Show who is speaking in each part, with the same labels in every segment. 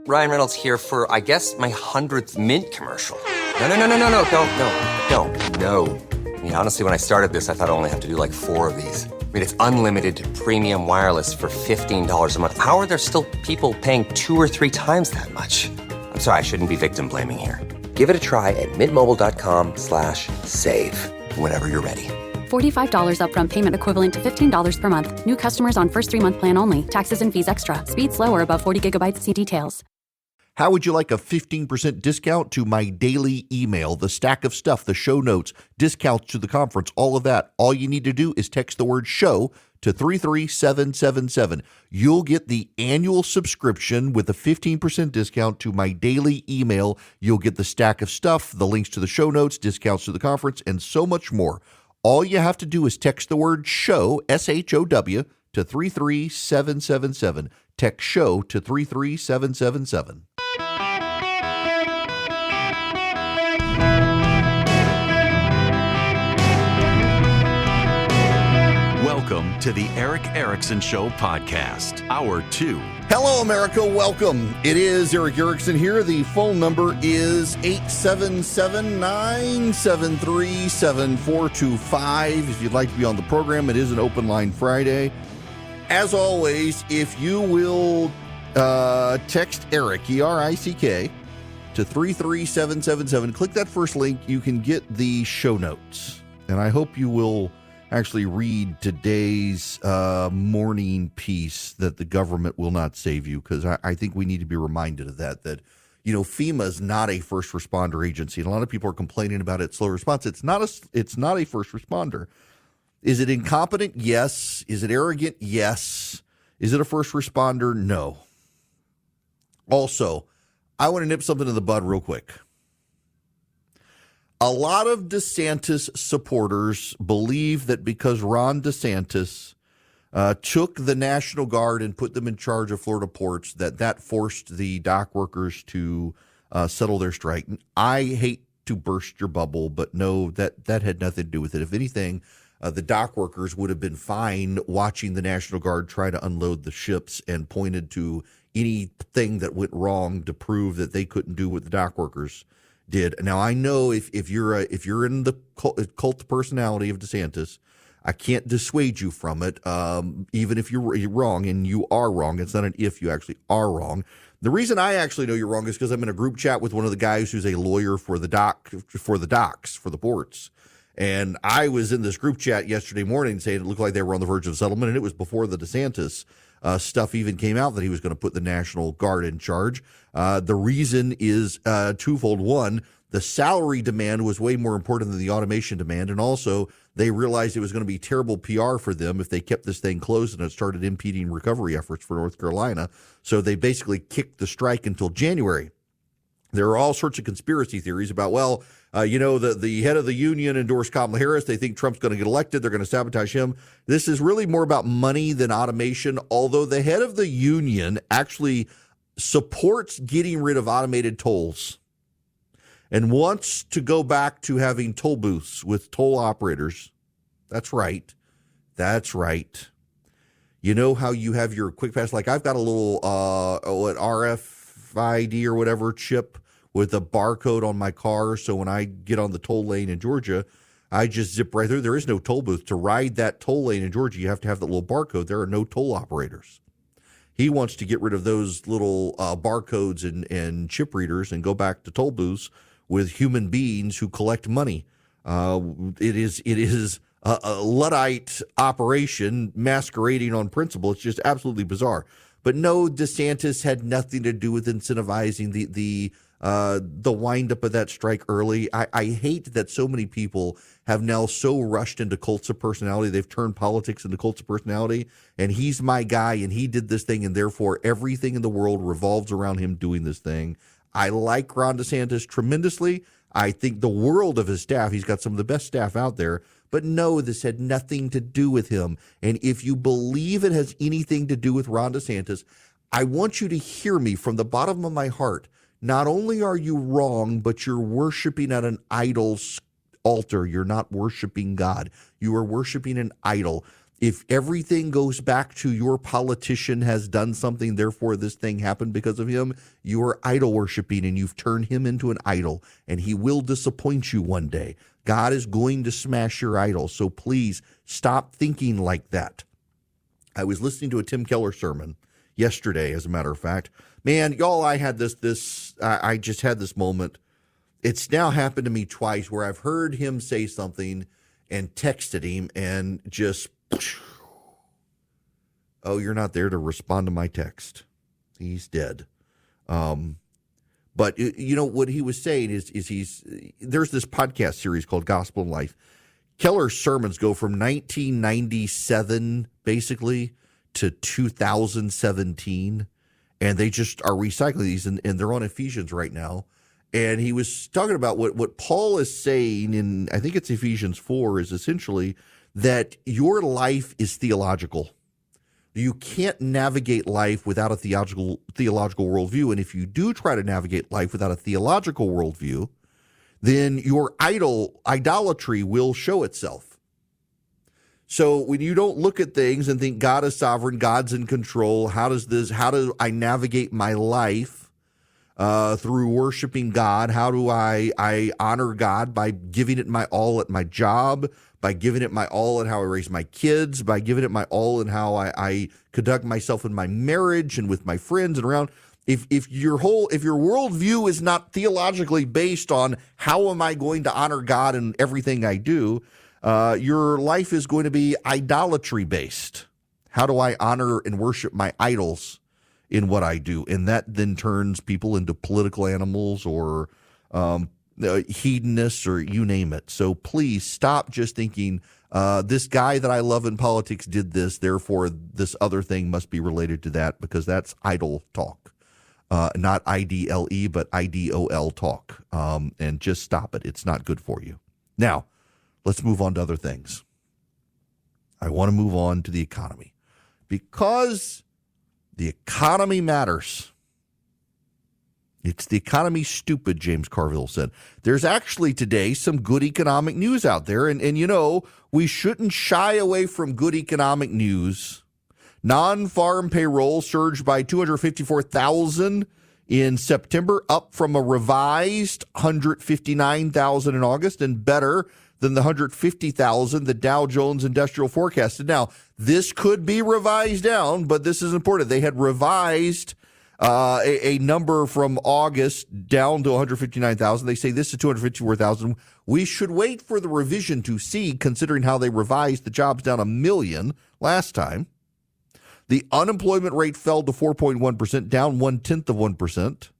Speaker 1: Ryan Reynolds here for, I guess, my 100th Mint commercial. No, don't. I mean, honestly, when I started this, I thought I only have to do like 4 of these. I mean, it's unlimited premium wireless for $15 a month. How are there still people paying 2 or 3 times that much? I'm sorry, I shouldn't be victim blaming here. Give it a try at mintmobile.com/save. Whenever you're ready.
Speaker 2: $45 upfront payment equivalent to $15 per month. New customers on first 3-month plan only. Taxes and fees extra. Speed slower above 40 gigabytes. See details.
Speaker 3: How would you like a 15% discount to my daily email, the stack of stuff, the show notes, discounts to the conference, all of that? All you need to do is text the word show to 33777. You'll get the annual subscription with a 15% discount to my daily email. You'll get the stack of stuff, the links to the show notes, discounts to the conference, and so much more. All you have to do is text the word show, SHOW, to 33777. Text show to 33777.
Speaker 4: Welcome to the Eric Erickson Show podcast, Hour 2.
Speaker 3: Hello, America. Welcome. It is Eric Erickson here. The phone number is 877-973-7425. If you'd like to be on the program, it is an open line Friday. As always, if you will text Eric, E-R-I-C-K, to 33777, click that first link, you can get the show notes. And I hope you will actually read today's morning piece that the government will not save you, because I think we need to be reminded of that, you know, FEMA is not a first responder agency. And a lot of people are complaining about its slow response. It's not a first responder. Is it incompetent? Yes. Is it arrogant? Yes. Is it a first responder? No. Also, I want to nip something in the bud real quick. A lot of DeSantis supporters believe that because Ron DeSantis took the National Guard and put them in charge of Florida ports, that forced the dock workers to settle their strike. I hate to burst your bubble, but no, that had nothing to do with it. If anything, the dock workers would have been fine watching the National Guard try to unload the ships and pointed to anything that went wrong to prove that they couldn't do what the dock workers did. Now, I know if you're in the cult personality of DeSantis, I can't dissuade you from it, even if you're wrong, and you are wrong. It's not an if, you actually are wrong. The reason I actually know you're wrong is because I'm in a group chat with one of the guys who's a lawyer for the docks, for the ports. And I was in this group chat yesterday morning saying it looked like they were on the verge of settlement, and it was before the DeSantis stuff even came out that he was going to put the National Guard in charge. The reason is twofold. One, the salary demand was way more important than the automation demand, and also they realized it was going to be terrible PR for them if they kept this thing closed and it started impeding recovery efforts for North Carolina. So they basically kicked the strike until January. There are all sorts of conspiracy theories about, the head of the union endorsed Kamala Harris. They think Trump's going to get elected. They're going to sabotage him. This is really more about money than automation, although the head of the union actually supports getting rid of automated tolls and wants to go back to having toll booths with toll operators. That's right. You know how you have your quick pass? Like I've got a little RFID or whatever chip with a barcode on my car. So when I get on the toll lane in Georgia, I just zip right through. There is no toll booth. To ride that toll lane in Georgia, you have to have that little barcode. There are no toll operators. He wants to get rid of those little barcodes and chip readers and go back to toll booths with human beings who collect money. It is a Luddite operation masquerading on principle. It's just absolutely bizarre. But no, DeSantis had nothing to do with incentivizing the wind-up of that strike early. I hate that so many people have now so rushed into cults of personality. They've turned politics into cults of personality, and he's my guy, and he did this thing, and therefore everything in the world revolves around him doing this thing. I like Ron DeSantis tremendously. I think the world of his staff. He's got some of the best staff out there. But no, this had nothing to do with him. And if you believe it has anything to do with Ron DeSantis, I want you to hear me from the bottom of my heart. Not only are you wrong, but you're worshiping at an idol's altar. You're not worshiping God. You are worshiping an idol. if everything goes back to your politician has done something, therefore this thing happened because of him, you are idol worshiping and you've turned him into an idol, and he will disappoint you one day. God is going to smash your idol. So please stop thinking like that. I was listening to a Tim Keller sermon yesterday, as a matter of fact. Man, y'all, I had I just had this moment. It's now happened to me twice where I've heard him say something and texted him and just, oh, you're not there to respond to my text. He's dead. But you know what he was saying is there's this podcast series called Gospel in Life. Keller's sermons go from 1997 basically to 2017, and they just are recycling these, and they're on Ephesians right now. And he was talking about what Paul is saying in, I think it's Ephesians 4, is essentially that your life is theological. You can't navigate life without a theological worldview. And if you do try to navigate life without a theological worldview, then your idolatry will show itself. So when you don't look at things and think God is sovereign, God's in control, how do I navigate my life through worshiping God? How do I honor God? By giving it my all at my job, by giving it my all in how I raise my kids, by giving it my all in how I conduct myself in my marriage and with my friends and around. If your worldview is not theologically based on how am I going to honor God in everything I do, your life is going to be idolatry based. How do I honor and worship my idols in what I do? And that then turns people into political animals or hedonists or you name it. So please stop just thinking this guy that I love in politics did this, therefore this other thing must be related to that, because that's idol talk. Not IDLE, but IDOL talk. And just stop it. It's not good for you. Now, let's move on to other things. I want to move on to the economy, because the economy matters. It's the economy, stupid, James Carville said. There's actually today some good economic news out there. And you know, we shouldn't shy away from good economic news. Non-farm payroll surged by 254,000 in September, up from a revised 159,000 in August, and better than the 150,000 the Dow Jones Industrial forecasted. Now, this could be revised down, but this is important. They had revised a number from August down to 159,000. They say this is 254,000. We should wait for the revision to see, considering how they revised the jobs down 1 million last time. The unemployment rate fell to 4.1%, down 0.1%.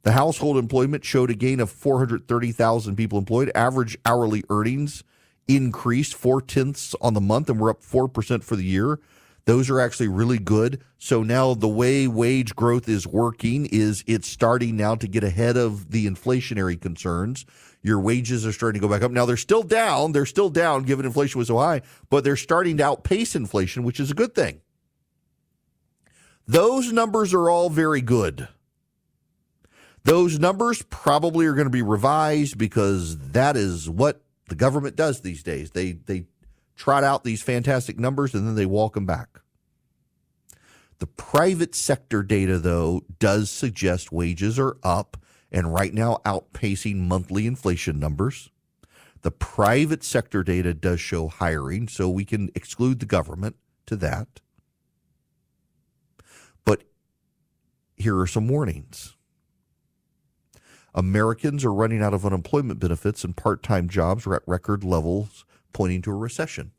Speaker 3: The household employment showed a gain of 430,000 people employed. Average hourly earnings increased 0.4 on the month, and we're up 4% for the year. Those are actually really good. So now the way wage growth is working is it's starting now to get ahead of the inflationary concerns. Your wages are starting to go back up. Now, they're still down. They're still down given inflation was so high, but they're starting to outpace inflation, which is a good thing. Those numbers are all very good. Those numbers probably are going to be revised because that is what the government does these days. They trot out these fantastic numbers and then they walk them back. The private sector data, though, does suggest wages are up and right now outpacing monthly inflation numbers. The private sector data does show hiring, so we can exclude the government to that. But here are some warnings. Americans are running out of unemployment benefits, and part-time jobs are at record levels, pointing to a recession.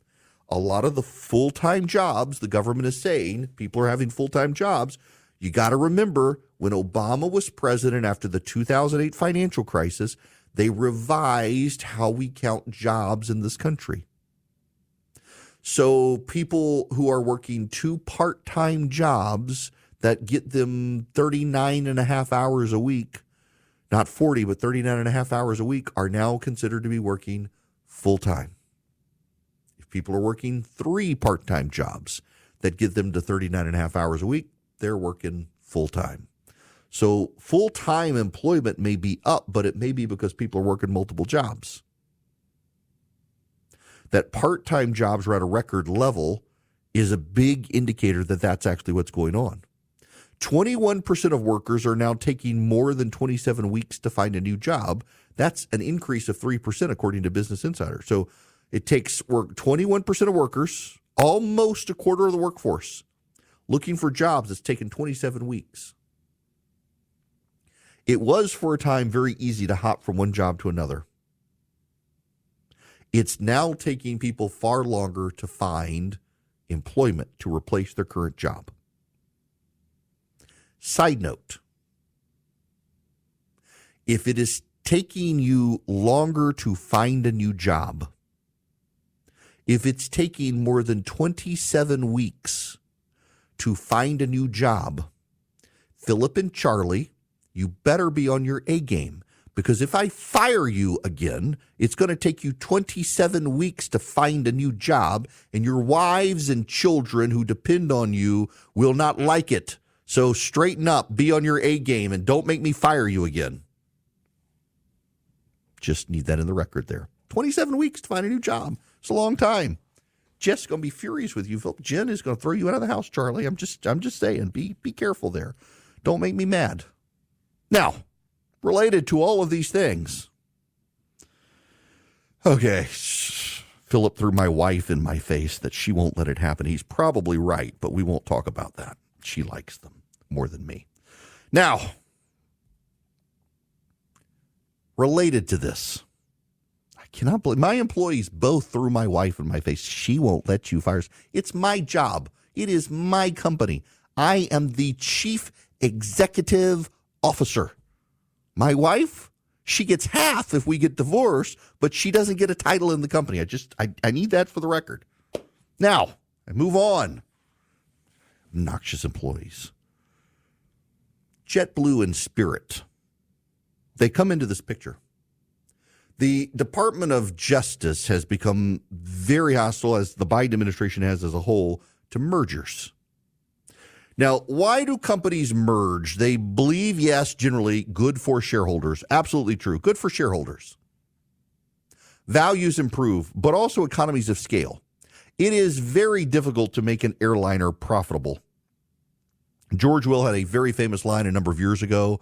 Speaker 3: A lot of the full-time jobs, the government is saying, people are having full-time jobs. You got to remember, when Obama was president after the 2008 financial crisis, they revised how we count jobs in this country. So people who are working 2 part-time jobs that get them 39 and a half hours a week, not 40, but 39 and a half hours a week, are now considered to be working full-time. If people are working 3 part-time jobs that get them to 39 and a half hours a week, they're working full-time. So full-time employment may be up, but it may be because people are working multiple jobs. that part-time jobs are at a record level is a big indicator that that's actually what's going on. 21% of workers are now taking more than 27 weeks to find a new job. That's an increase of 3% according to Business Insider. So it takes 21% of workers, almost a quarter of the workforce, looking for jobs that's taken 27 weeks. It was for a time very easy to hop from one job to another. It's now taking people far longer to find employment to replace their current job. Side note, if it is taking you longer to find a new job, if it's taking more than 27 weeks to find a new job, Philip and Charlie, you better be on your A game, because if I fire you again, it's going to take you 27 weeks to find a new job, and your wives and children who depend on you will not like it. So straighten up, be on your A game, and don't make me fire you again. Just need that in the record there. 27 weeks to find a new job. It's a long time. Jeff's going to be furious with you. Jen is going to throw you out of the house, Charlie. I'm just saying, be careful there. Don't make me mad. Now, related to all of these things. Okay, Philip threw my wife in my face that she won't let it happen. He's probably right, but we won't talk about that. She likes them more than me. Now, related to this, I cannot believe my employees both threw my wife in my face. She won't let you fire. It's my job. It is my company. I am the chief executive officer. My wife, she gets half if we get divorced, but she doesn't get a title in the company. I need that for the record. Now, I move on. Obnoxious employees. JetBlue and Spirit. They come into this picture. The Department of Justice has become very hostile, as the Biden administration has as a whole, to mergers. Now, why do companies merge? They believe, yes, generally good for shareholders. Absolutely true. Good for shareholders. Values improve, but also economies of scale. It is very difficult to make an airliner profitable. George Will had a very famous line a number of years ago,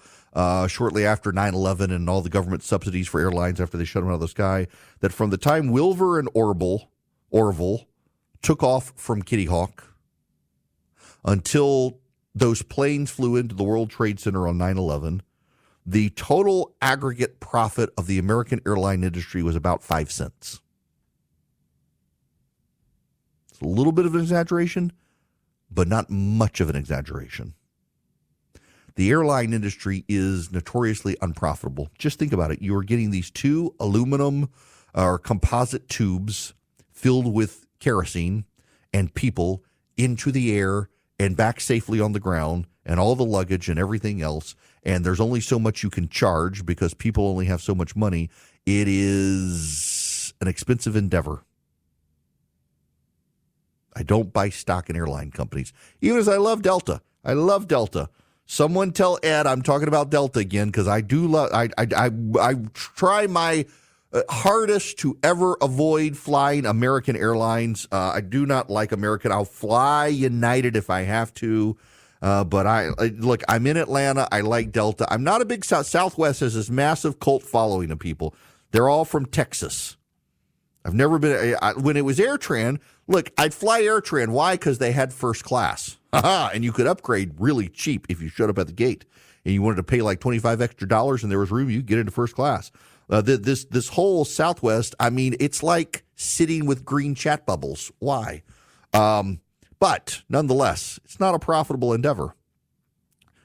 Speaker 3: shortly after 9/11 and all the government subsidies for airlines after they shut them out of the sky, that from the time Wilbur and Orville took off from Kitty Hawk until those planes flew into the World Trade Center on 9/11, the total aggregate profit of the American airline industry was about 5 cents. It's a little bit of an exaggeration, but not much of an exaggeration. The airline industry is notoriously unprofitable. Just think about it. You are getting these two aluminum or composite tubes filled with kerosene and people into the air and back safely on the ground, and all the luggage and everything else. And there's only so much you can charge because people only have so much money. It is an expensive endeavor. I don't buy stock in airline companies, even as I love Delta. I love Delta. Someone tell Ed I'm talking about Delta again, because I do love. I try my hardest to ever avoid flying American Airlines. I do not like American. I'll fly United if I have to. But look, I'm in Atlanta. I like Delta. I'm not a big Southwest has this massive cult following of people. They're all from Texas. I've never been, when it was AirTran, look, I'd fly AirTran. Why? Because they had first class. And you could upgrade really cheap if you showed up at the gate and you wanted to pay like $25 extra and there was room, you get into first class. This whole Southwest, I mean, it's like sitting with green chat bubbles. Why? But nonetheless, it's not a profitable endeavor.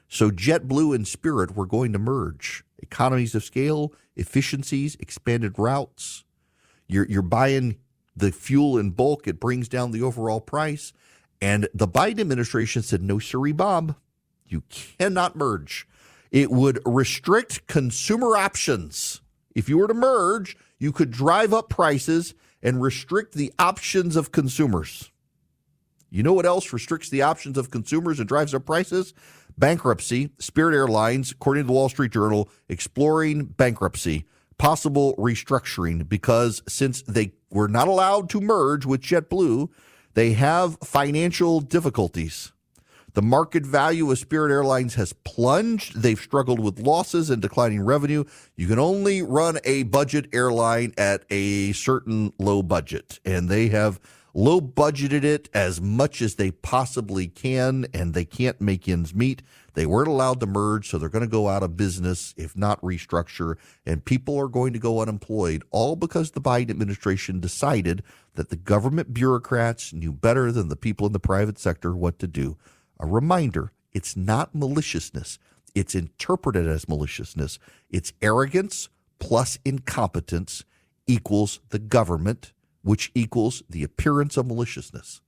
Speaker 3: So JetBlue and Spirit were going to merge. Economies of scale, efficiencies, expanded routes. You're buying the fuel in bulk. It brings down the overall price. And the Biden administration said, no, sirree, Bob, you cannot merge. It would restrict consumer options. If you were to merge, you could drive up prices and restrict the options of consumers. You know what else restricts the options of consumers and drives up prices? Bankruptcy. Spirit Airlines, according to the Wall Street Journal, exploring bankruptcy. possible restructuring, because since they were not allowed to merge with JetBlue, they have financial difficulties. The market value of Spirit Airlines has plunged. They've struggled with losses and declining revenue. You can only run a budget airline at a certain low budget, and they have low budgeted it as much as they possibly can, and they can't make ends meet. They weren't allowed to merge, so they're going to go out of business, if not restructure, and people are going to go unemployed, all because the Biden administration decided that the government bureaucrats knew better than the people in the private sector what to do. A reminder, it's not maliciousness. It's interpreted as maliciousness. It's arrogance plus incompetence equals the government, which equals the appearance of maliciousness.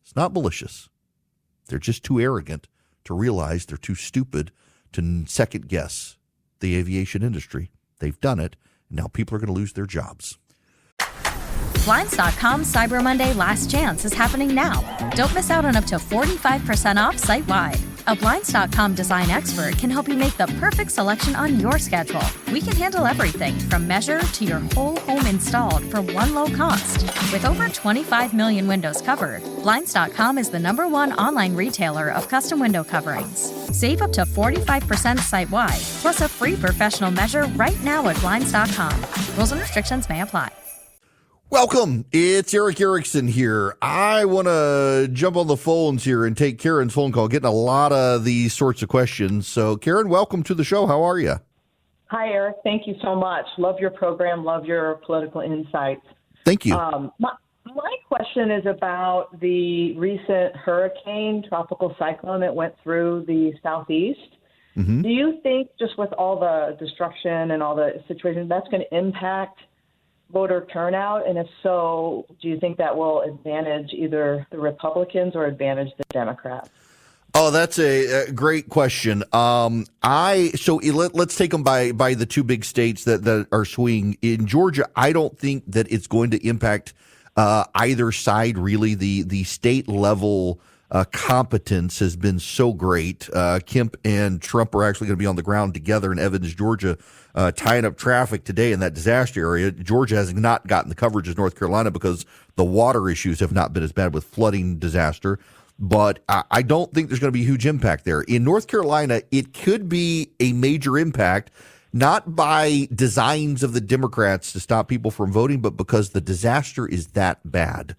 Speaker 3: It's not malicious. They're just too arrogant to realize they're too stupid to second guess the aviation industry. They've done it. And now people are going to lose their jobs.
Speaker 5: Blinds.com's Cyber Monday Last Chance is happening now. Don't miss out on up to 45% off site-wide. A Blinds.com design expert can help you make the perfect selection on your schedule. We can handle everything from measure to your whole home installed for one low cost. With over 25 million windows covered, Blinds.com is the #1 online retailer of custom window coverings. Save up to 45% site-wide, plus a free professional measure right now at Blinds.com. Rules and restrictions may apply.
Speaker 3: Welcome. It's Eric Erickson here. I want to jump on the phones here and take Karen's phone call, getting a lot of these sorts of questions. So, Karen, welcome to the show. How are you?
Speaker 6: Hi, Eric. Thank you so much. Love your program. Love your political insights.
Speaker 3: Thank you.
Speaker 6: My question is about the recent hurricane, tropical cyclone that went through the southeast.
Speaker 3: Mm-hmm.
Speaker 6: Do you think, just with all the destruction and all the situations, that's going to impact voter turnout? And if so, do you think that will advantage either the Republicans or advantage the Democrats?
Speaker 3: Oh, that's a great question. Let's take them by the two big states that are swinging. In Georgia, I don't think that it's going to impact either side, really. The state level competence has been so great. Kemp and Trump are actually going to be on the ground together in Evans, Georgia, tying up traffic today in that disaster area. Georgia has not gotten the coverage as North Carolina because the water issues have not been as bad with flooding disaster. But I don't think there's going to be a huge impact there. In North Carolina, it could be a major impact, not by designs of the Democrats to stop people from voting, but because the disaster is that bad.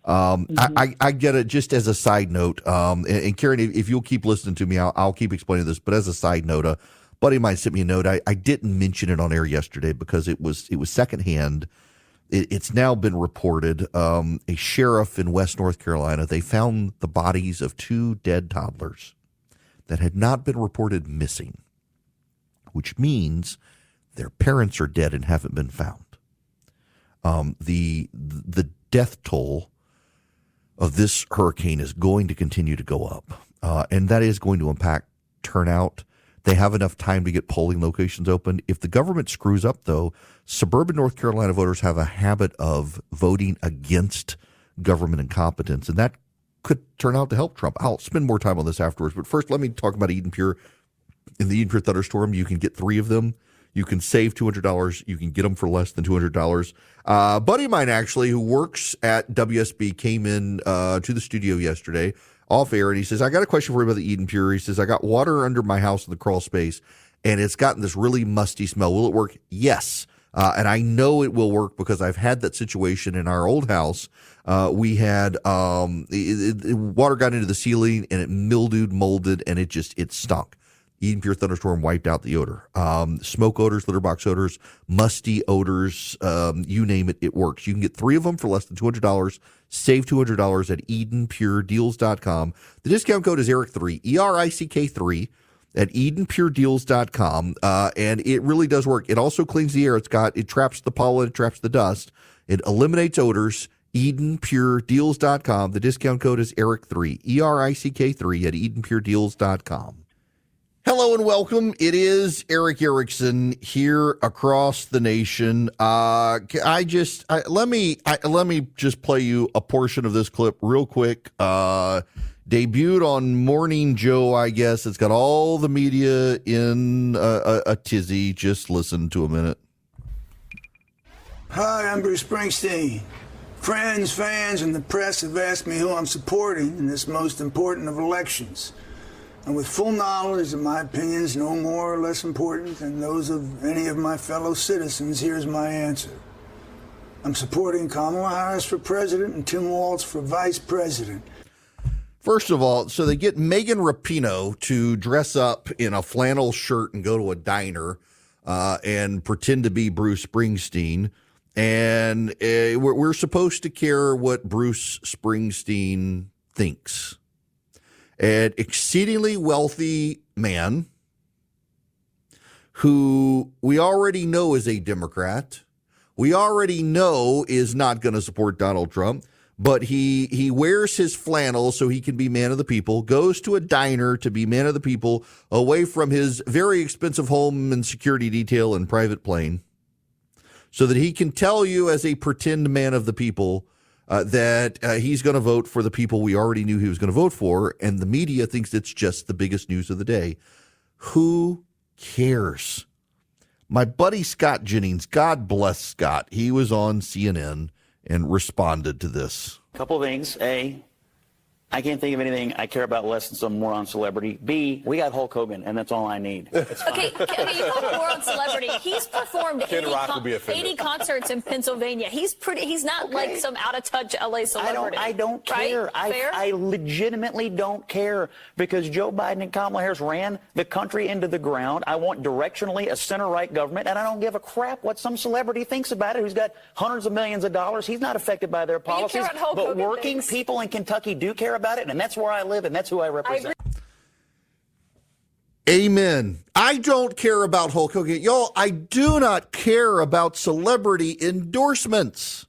Speaker 3: I get it. Just as a side note, and Karen, if you'll keep listening to me, I'll keep explaining this. But as a side note, a buddy of mine sent me a note. I didn't mention it on air yesterday because it was secondhand. It's now been reported. A sheriff in West North Carolina, they found the bodies of 2 dead toddlers that had not been reported missing, which means their parents are dead and haven't been found. The death toll of this hurricane is going to continue to go up, and that is going to impact turnout. They have enough time to get polling locations open. If the government screws up, though, suburban North Carolina voters have a habit of voting against government incompetence, and that could turn out to help Trump. I'll spend more time on this afterwards, but first let me talk about Eden Pure. In the Eden Pure thunderstorm, you can get 3 of them. You can save $200. You can get them for less than $200. A buddy of mine, actually, who works at WSB, came in to the studio yesterday off air, and he says, I got a question for you about the Eden Pure. He says, I got water under my house in the crawl space, and it's gotten this really musty smell. Will it work? Yes. And I know it will work because I've had that situation in our old house. We had water got into the ceiling, and it mildewed, molded, and it stunk. Eden Pure Thunderstorm wiped out the odor. Smoke odors, litter box odors, musty odors, you name it, it works. You can get 3 of them for less than $200. Save $200 at EdenPureDeals.com. The discount code is ERIC3, ERICK3 at EdenPureDeals.com. And it really does work. It also cleans the air. It traps the pollen, it traps the dust. It eliminates odors. EdenPureDeals.com. The discount code is ERIC3, ERICK3 at EdenPureDeals.com. Hello and welcome. It is Eric Erickson here across the nation. Let me just play you a portion of this clip real quick. Debuted on Morning Joe, I guess. It's got all the media in a tizzy. Just listen to a minute.
Speaker 7: Hi, I'm Bruce Springsteen. Friends, fans, and the press have asked me who I'm supporting in this most important of elections. And with full knowledge that my opinions no more or less important than those of any of my fellow citizens, here's my answer. I'm supporting Kamala Harris for president and Tim Walz for vice president.
Speaker 3: First of all, so they get Megan Rapinoe to dress up in a flannel shirt and go to a diner and pretend to be Bruce Springsteen. And we're supposed to care what Bruce Springsteen thinks. An exceedingly wealthy man who we already know is a Democrat, we already know is not going to support Donald Trump, but he wears his flannel so he can be man of the people, goes to a diner to be man of the people away from his very expensive home and security detail and private plane, so that he can tell you as a pretend man of the people that he's going to vote for the people we already knew he was going to vote for, and the media thinks it's just the biggest news of the day. Who cares? My buddy Scott Jennings, God bless Scott, he was on CNN and responded to this.
Speaker 8: Couple of things. A, I can't think of anything I care about less than some moron celebrity. B, we got Hulk Hogan, and that's all I need.
Speaker 9: Okay, you call him moron celebrity. He's performed 80 concerts in Pennsylvania. He's not like some out-of-touch LA celebrity.
Speaker 8: I don't care.
Speaker 9: Right?
Speaker 8: I legitimately don't care, because Joe Biden and Kamala Harris ran the country into the ground. I want directionally a center-right government, and I don't give a crap what some celebrity thinks about it who's got hundreds of millions of dollars. He's not affected by their policies. But working people in Kentucky do care about it, and that's where I live, and that's who I represent.
Speaker 3: Amen. I don't care about Hulk Hogan. Y'all, I do not care about celebrity endorsements.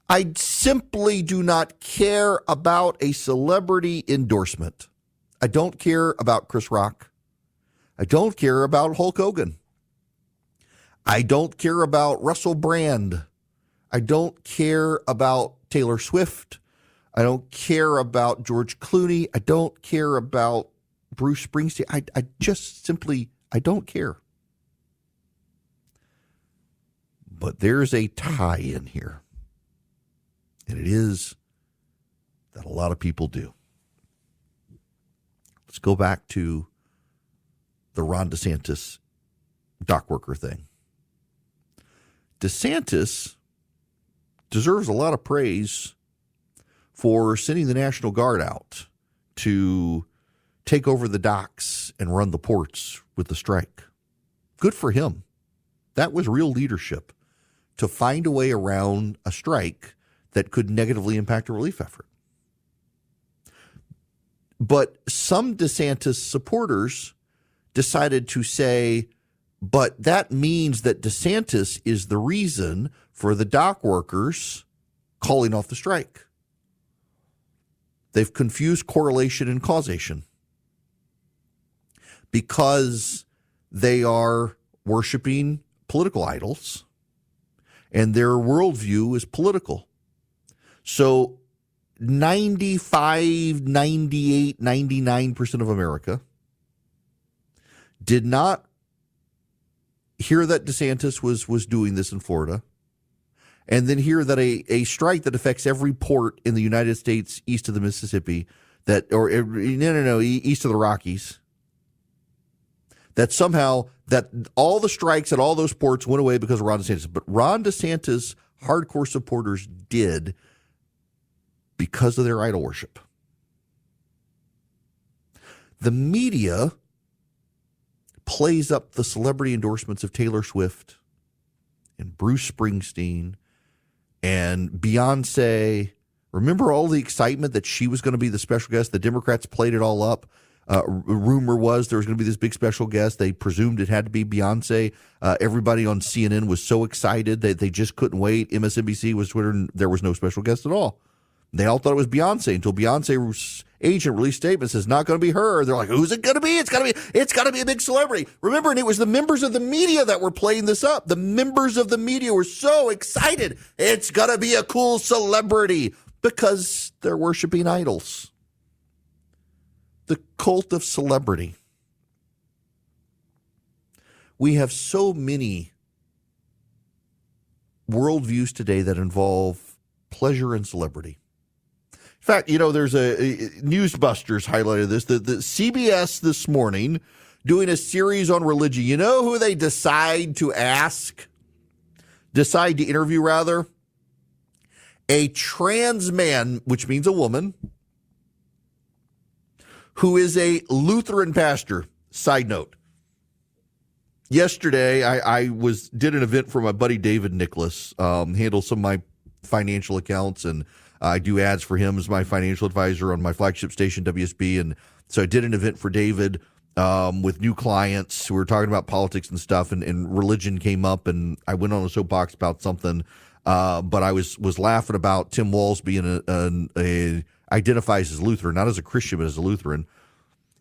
Speaker 3: I simply do not care about a celebrity endorsement. I don't care about Chris Rock. I don't care about Hulk Hogan. I don't care about Russell Brand. I don't care about Taylor Swift. I don't care about George Clooney. I don't care about Bruce Springsteen. I just simply, I don't care. But there's a tie in here. And it is that a lot of people do. Let's go back to the Ron DeSantis dock worker thing. DeSantis deserves a lot of praise for sending the National Guard out to take over the docks and run the ports with the strike. Good for him. That was real leadership, to find a way around a strike that could negatively impact a relief effort. But some DeSantis supporters decided to say, but that means that DeSantis is the reason for the dock workers calling off the strike. They've confused correlation and causation because they are worshiping political idols and their worldview is political. So 95, 98, 99% of America did not hear that DeSantis was doing this in Florida, and then hear that a strike that affects every port in the United States east of the Mississippi, east of the Rockies, that somehow that all the strikes at all those ports went away because of Ron DeSantis. But Ron DeSantis hardcore supporters did because of their idol worship. The media plays up the celebrity endorsements of Taylor Swift and Bruce Springsteen and Beyonce. Remember all the excitement that she was going to be the special guest? The Democrats played it all up. Rumor was there was going to be this big special guest. They presumed it had to be Beyonce. Everybody on CNN was so excited that they just couldn't wait. MSNBC was twittering there was no special guest at all. They all thought it was Beyonce until Beyonce's agent released a statement, says not going to be her. They're like, who's it going to be? It's got to be a big celebrity. Remember, and it was the members of the media that were playing this up. The members of the media were so excited. It's going to be a cool celebrity because they're worshiping idols. The cult of celebrity. We have so many worldviews today that involve pleasure and celebrity. In fact, there's a Newsbusters highlighted this. The CBS this morning doing a series on religion. You know who they decide to interview rather? A trans man, which means a woman, who is a Lutheran pastor. Side note. Yesterday, I did an event for my buddy David Nicholas, handles some of my financial accounts, and I do ads for him as my financial advisor on my flagship station, WSB. And so I did an event for David with new clients who were talking about politics and stuff, and religion came up, and I went on a soapbox about something. But I was laughing about Tim Walz being identifies as Lutheran, not as a Christian, but as a Lutheran.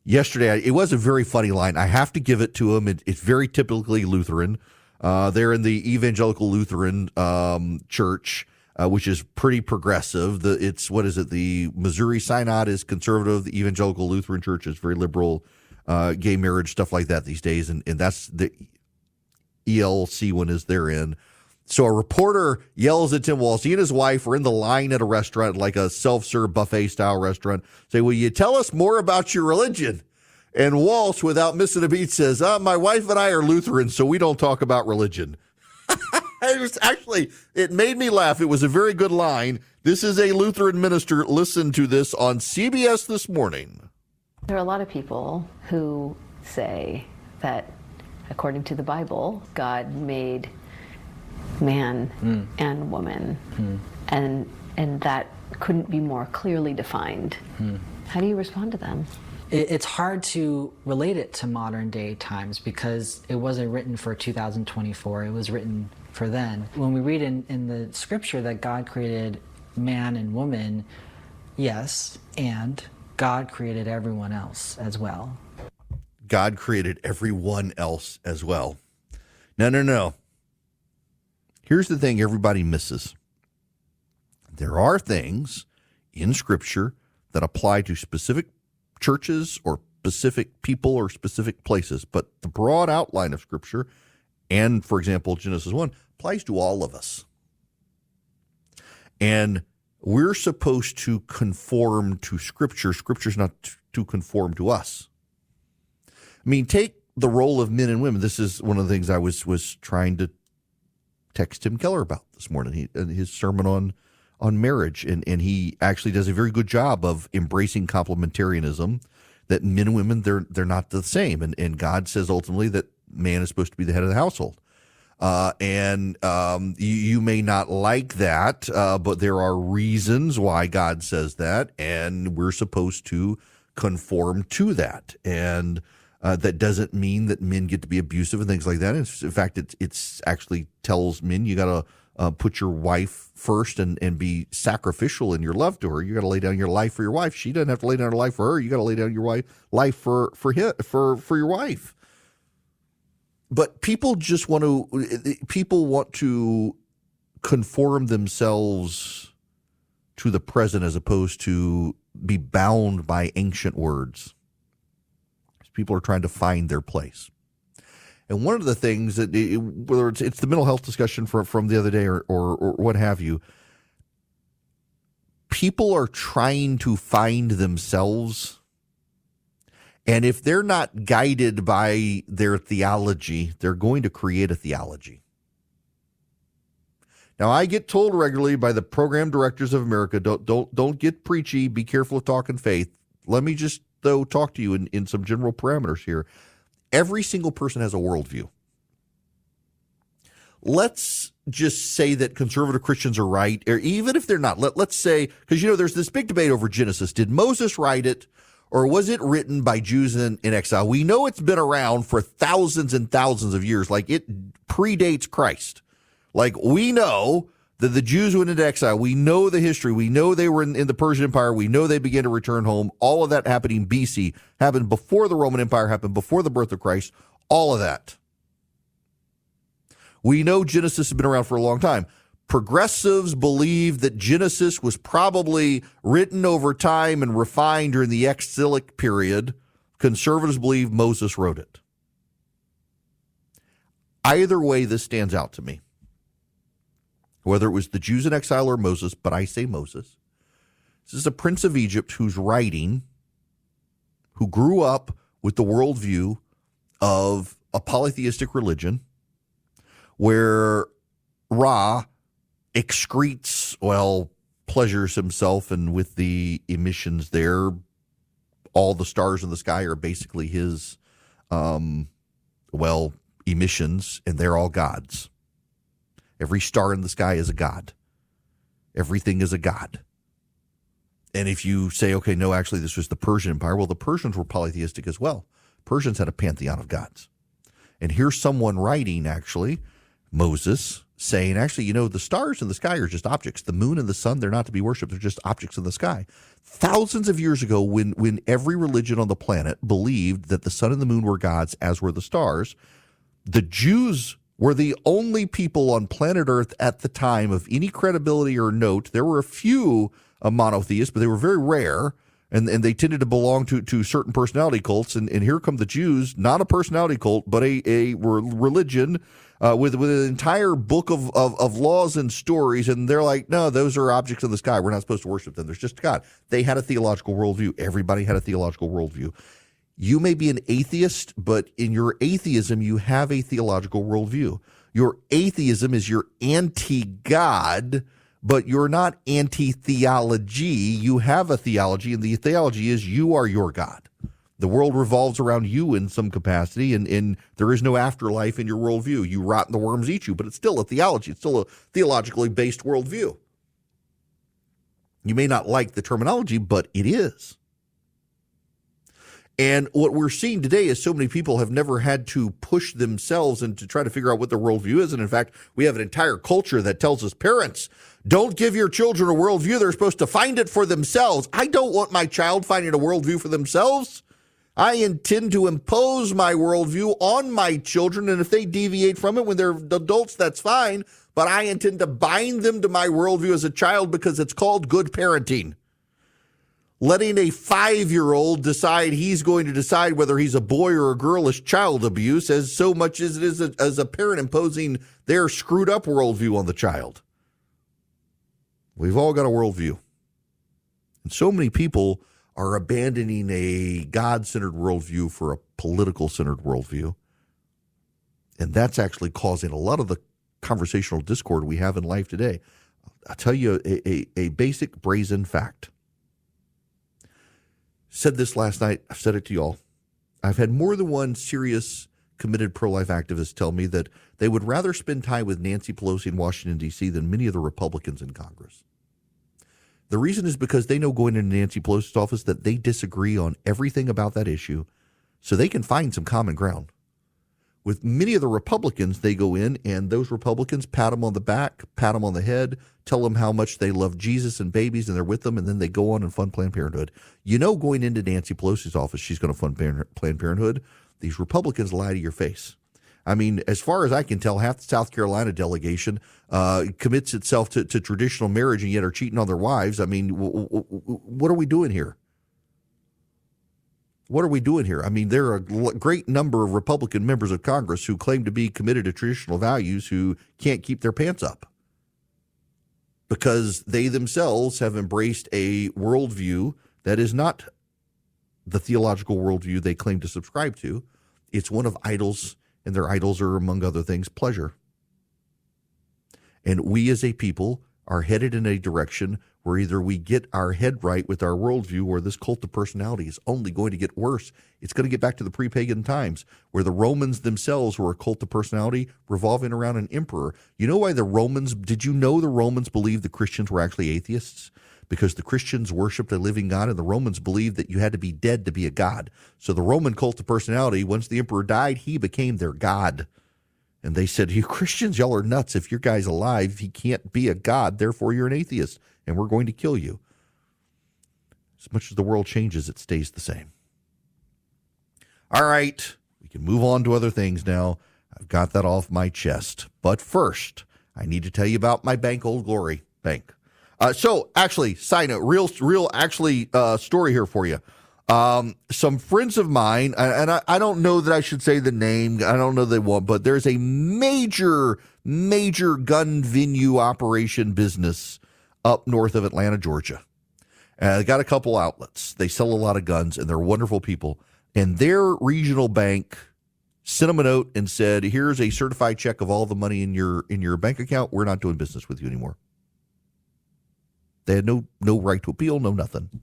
Speaker 3: Yesterday, it was a very funny line. I have to give it to him. It's very typically Lutheran. They're in the Evangelical Lutheran Church, which is pretty progressive. The Missouri Synod is conservative. The Evangelical Lutheran Church is very liberal, gay marriage, stuff like that these days. And that's the ELC one is therein. So a reporter yells at Tim Walz. He and his wife are in the line at a restaurant, like a self-serve buffet-style restaurant. Say, will you tell us more about your religion? And Walz, without missing a beat, says, my wife and I are Lutherans, so we don't talk about religion. It made me laugh. It was a very good line. This is a Lutheran minister. Listen to this on CBS this morning.
Speaker 10: There are a lot of people who say that, according to the Bible, God made man and woman, and that couldn't be more clearly defined. How do you respond to them?
Speaker 11: It's hard to relate it to modern day times because it wasn't written for 2024, it was written for then. When we read in the scripture that God created man and woman, yes, and God created everyone else as well.
Speaker 3: God created everyone else as well. No. Here's the thing everybody misses. There are things in Scripture that apply to specific churches or specific people or specific places, but the broad outline of Scripture, and, for example, Genesis 1, applies to all of us. And we're supposed to conform to Scripture. Scripture's not to conform to us. I mean, take the role of men and women. This is one of the things I was trying to text Tim Keller about this morning, his sermon on marriage. And he actually does a very good job of embracing complementarianism, that men and women, they're not the same. And God says ultimately that man is supposed to be the head of the household. You may not like that, but there are reasons why God says that, and we're supposed to conform to that. And that doesn't mean that men get to be abusive and things like that. In fact, it's actually tells men you got to put your wife first and be sacrificial in your love to her. You got to lay down your life for your wife. She doesn't have to lay down her life for her. You got to lay down your life for your wife. But people want to conform themselves to the present as opposed to be bound by ancient words. People are trying to find their place. And one of the things that, whether it's the mental health discussion from the other day or what have you, people are trying to find themselves. And if they're not guided by their theology, they're going to create a theology. Now, I get told regularly by the program directors of America, don't get preachy, be careful of talking faith. Let me just, though, talk to you in some general parameters here. Every single person has a worldview. Let's just say that conservative Christians are right, or even if they're not. Let's say, because, there's this big debate over Genesis. Did Moses write it, or was it written by Jews in exile? We know it's been around for thousands and thousands of years. Like, it predates Christ. Like, we know that the Jews went into exile. We know the history. We know they were in the Persian Empire. We know they began to return home. All of that happening BC, happened before the Roman Empire, happened before the birth of Christ. All of that. We know Genesis has been around for a long time. Progressives believe that Genesis was probably written over time and refined during the exilic period. Conservatives believe Moses wrote it. Either way, this stands out to me. whether it was the Jews in exile or Moses, but I say Moses. This is a prince of Egypt who's writing, who grew up with the worldview of a polytheistic religion where Ra excretes, pleasures himself, and with the emissions there, all the stars in the sky are basically his, emissions, and they're all gods. Every star in the sky is a god. Everything is a god. And if you say, okay, no, actually, this was the Persian Empire, well, the Persians were polytheistic as well. Persians had a pantheon of gods. And here's someone writing, actually, Moses, saying, actually, the stars in the sky are just objects. The moon and the sun, they're not to be worshipped. They're just objects in the sky. Thousands of years ago, when every religion on the planet believed that the sun and the moon were gods, as were the stars, the Jews were the only people on planet Earth at the time of any credibility or note. There were a few monotheists, but they were very rare, and they tended to belong to certain personality cults. And here come the Jews, not a personality cult, but a religion with an entire book of laws and stories. And they're like, no, those are objects in the sky. We're not supposed to worship them. There's just God. They had a theological worldview. Everybody had a theological worldview. You may be an atheist, but in your atheism, you have a theological worldview. Your atheism is your anti-God, but you're not anti-theology. You have a theology, and the theology is you are your God. The world revolves around you in some capacity, and there is no afterlife in your worldview. You rot and the worms eat you, but it's still a theology. It's still a theologically based worldview. You may not like the terminology, but it is. And what we're seeing today is so many people have never had to push themselves and to try to figure out what their worldview is. And in fact, we have an entire culture that tells us, parents, don't give your children a worldview. They're supposed to find it for themselves. I don't want my child finding a worldview for themselves. I intend to impose my worldview on my children. And if they deviate from it when they're adults, that's fine. But I intend to bind them to my worldview as a child because it's called good parenting. Letting a 5-year-old decide he's going to decide whether he's a boy or a girl is child abuse as so much as it is as a parent imposing their screwed up worldview on the child. We've all got a worldview. And so many people are abandoning a God-centered worldview for a political-centered worldview. And that's actually causing a lot of the conversational discord we have in life today. I'll tell you a basic brazen fact. Said this last night. I've said it to y'all. I've had more than one serious, committed pro-life activist tell me that they would rather spend time with Nancy Pelosi in Washington, D.C. than many of the Republicans in Congress. The reason is because they know going into Nancy Pelosi's office that they disagree on everything about that issue, so they can find some common ground. With many of the Republicans, they go in and those Republicans pat them on the back, pat them on the head, tell them how much they love Jesus and babies and they're with them, and then they go on and fund Planned Parenthood. You know, going into Nancy Pelosi's office, she's going to fund Planned Parenthood. These Republicans lie to your face. I mean, as far as I can tell, half the South Carolina delegation commits itself to traditional marriage and yet are cheating on their wives. I mean, what are we doing here? What are we doing here? I mean, there are a great number of Republican members of Congress who claim to be committed to traditional values who can't keep their pants up because they themselves have embraced a worldview that is not the theological worldview they claim to subscribe to. It's one of idols, and their idols are, among other things, pleasure. And we as a people are headed in a direction where either we get our head right with our worldview or this cult of personality is only going to get worse. It's going to get back to the pre-pagan times where the Romans themselves were a cult of personality revolving around an emperor. You know why did you know the Romans believed the Christians were actually atheists? Because the Christians worshiped a living God and the Romans believed that you had to be dead to be a god. So the Roman cult of personality, once the emperor died, he became their god. And they said, you Christians, y'all are nuts. If your guy's alive, he can't be a god. Therefore, you're an atheist, and we're going to kill you. As much as the world changes, it stays the same. All right, we can move on to other things now. I've got that off my chest. But first, I need to tell you about my bank, Old Glory Bank. So, actually, side note, real story here for you. Some friends of mine, and I don't know that I should say the name. I don't know they won't, but there's a major gun venue operation business up north of Atlanta, Georgia. They got a couple outlets. They sell a lot of guns, and they're wonderful people. And their regional bank sent them a note and said, "Here's a certified check of all the money in your bank account. We're not doing business with you anymore." They had no right to appeal, no nothing.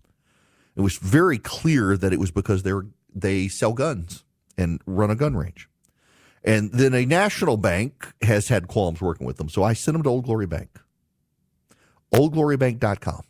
Speaker 3: It was very clear that it was because they sell guns and run a gun range. And then a national bank has had qualms working with them. So I sent them to Old Glory Bank, oldglorybank.com.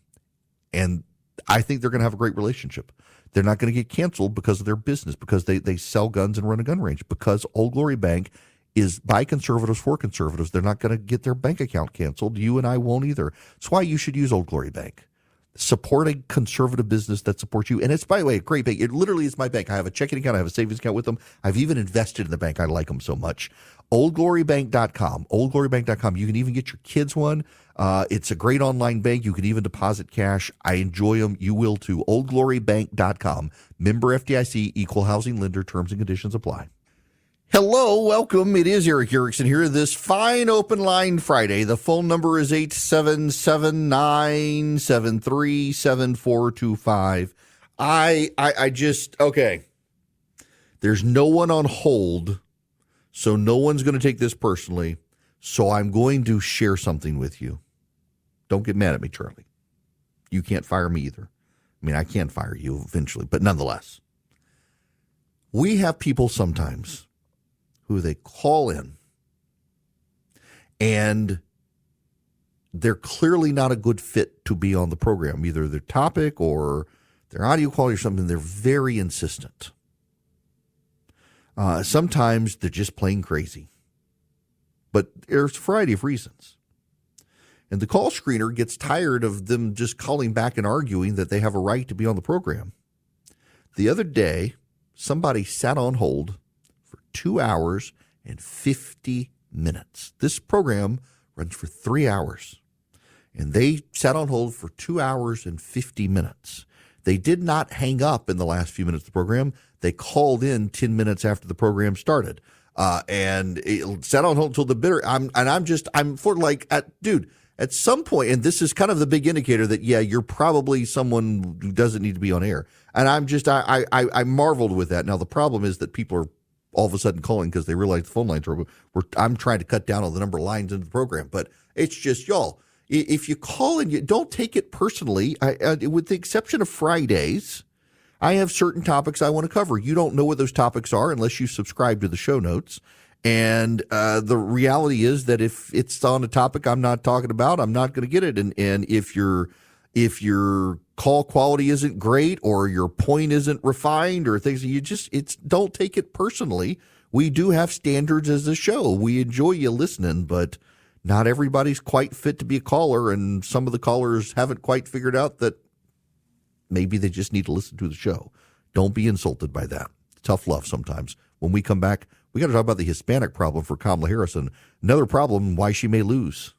Speaker 3: And I think they're going to have a great relationship. They're not going to get canceled because of their business, because they sell guns and run a gun range, because Old Glory Bank is by conservatives for conservatives. They're not going to get their bank account canceled. You and I won't either. That's why you should use Old Glory Bank. Support a conservative business that supports you. And it's, by the way, a great bank. It literally is my bank. I have a checking account. I have a savings account with them. I've even invested in the bank. I like them so much. Oldglorybank.com. Oldglorybank.com. You can even get your kids one. It's a great online bank. You can even deposit cash. I enjoy them. You will too. Oldglorybank.com. Member FDIC, equal housing lender. Terms and conditions apply. Hello, welcome. It is Eric Erickson here this fine open line Friday. The phone number is 877-973-7425. I just, okay. There's no one on hold, so no one's going to take this personally. So I'm going to share something with you. Don't get mad at me, Charlie. You can't fire me either. I mean, I can fire you eventually, but nonetheless. We have people sometimes who they call in, and they're clearly not a good fit to be on the program, either their topic or their audio quality or something. They're very insistent. Sometimes they're just plain crazy, but there's a variety of reasons. And the call screener gets tired of them just calling back and arguing that they have a right to be on the program. The other day, somebody sat on hold 2 hours and 50 minutes. This program runs for 3 hours, and they sat on hold for 2 hours and 50 minutes. They did not hang up in the last few minutes of the program. They called in 10 minutes after the program started, and it sat on hold until the bitter. I'm for like, dude, at some point, and this is kind of the big indicator that, yeah, you're probably someone who doesn't need to be on air. And I marveled with that. Now, the problem is that people are all of a sudden calling because they realize the phone lines are. I'm trying to cut down on the number of lines in the program, but it's just, y'all, if you call and you don't take it personally, with the exception of Fridays, I have certain topics I want to cover. You don't know what those topics are unless you subscribe to the show notes. And the reality is that if it's on a topic I'm not talking about, I'm not going to get it. And if your call quality isn't great or your point isn't refined or things, don't take it personally. We do have standards as a show. We enjoy you listening, but not everybody's quite fit to be a caller. And some of the callers haven't quite figured out that maybe they just need to listen to the show. Don't be insulted by that. Tough love sometimes. When we come back, we got to talk about the Hispanic problem for Kamala Harris and another problem, why she may lose.